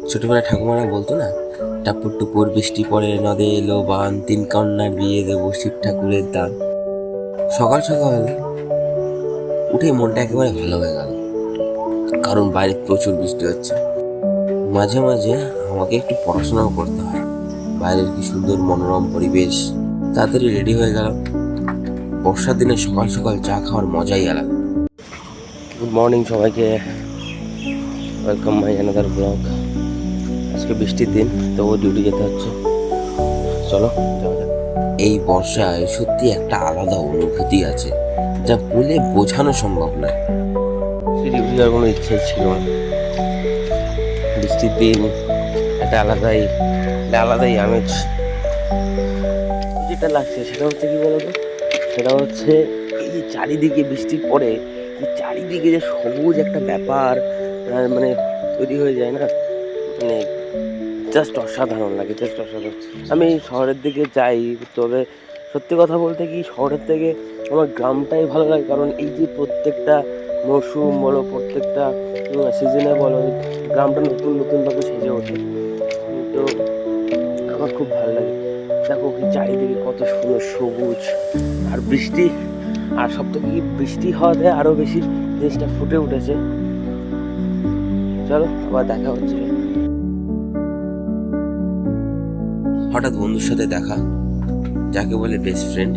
ছোটবেলায় ঠাকুমারা বলতো না, টাপুর টুপুর বৃষ্টি পড়ে নদে এলো বান, তিন কন্যার বিয়ে দেবো শিব ঠাকুরের দান। সকাল সকাল উঠে মনটা একেবারে ভালো হয়ে গেল, কারণ বাইরে প্রচুর বৃষ্টি হচ্ছে। মাঝে মাঝে আমাকে একটু পড়াশোনাও করতে হয়। বাইরের কি সুন্দর মনোরম পরিবেশ। তাড়াতাড়ি রেডি হয়ে গেল। বর্ষার দিনে সকাল সকাল চা খাওয়ার মজাই আলাদা। গুড মর্নিং সবাইকে, ওয়েলকাম মাই অ্যানাদার ব্লগ। আজকে বৃষ্টির দিন, তবু ডিউটি যেতে হচ্ছে। চলো যাওয়া যাক। এই বর্ষায় সত্যি একটা আলাদা অনুভূতি আছে, যা বলে বোঝানো সম্ভব নয়। সে ডিউটি যাওয়ার কোনো ইচ্ছাই ছিল না। বৃষ্টির দিন একটা আলাদাই আমেজ যেটা লাগছে, সেটা হচ্ছে কি বলতো, সেটা হচ্ছে এই যে চারিদিকে বৃষ্টির পরে যে চারিদিকে যে সবুজ একটা ব্যাপার মানে তৈরি হয়ে যায় না, মানে জাস্ট অসাধারণ লাগে, জাস্ট অসাধারণ। আমি শহরের দিকে যাই, তবে সত্যি কথা বলতে কি শহরের থেকে আমার গ্রামটাই ভালো লাগে, কারণ এই যে প্রত্যেকটা মরশুম বলো, প্রত্যেকটা সিজনে বলো, গ্রামটা নতুন নতুনভাবে সেজে ওঠে। তো আমার খুব ভালো লাগে। দেখো কি চারিদিকে কত সুন্দর সবুজ আর বৃষ্টি, আর সব থেকে কি বৃষ্টি হওয়াতে আরো বেশি জিনিসটা ফুটে উঠেছে। চলো আবার দেখা হচ্ছে। হঠাৎ বন্ধুর সাথে দেখা, যাকে বলে বেস্ট ফ্রেন্ড,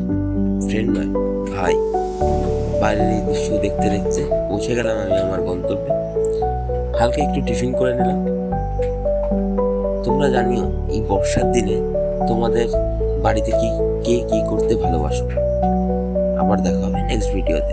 ফ্রেন্ড নয় ভাই। বাইরের এই দৃশ্য দেখতে দেখতে পৌঁছে গেলাম আমি আমার গন্তব্যে। হালকা একটু টিফিন করে নিলাম। তোমরা জানিও এই বর্ষার দিনে তোমাদের বাড়িতে কে কি করতে ভালোবাসো। আবার দেখা হবে নেক্সট ভিডিওতে।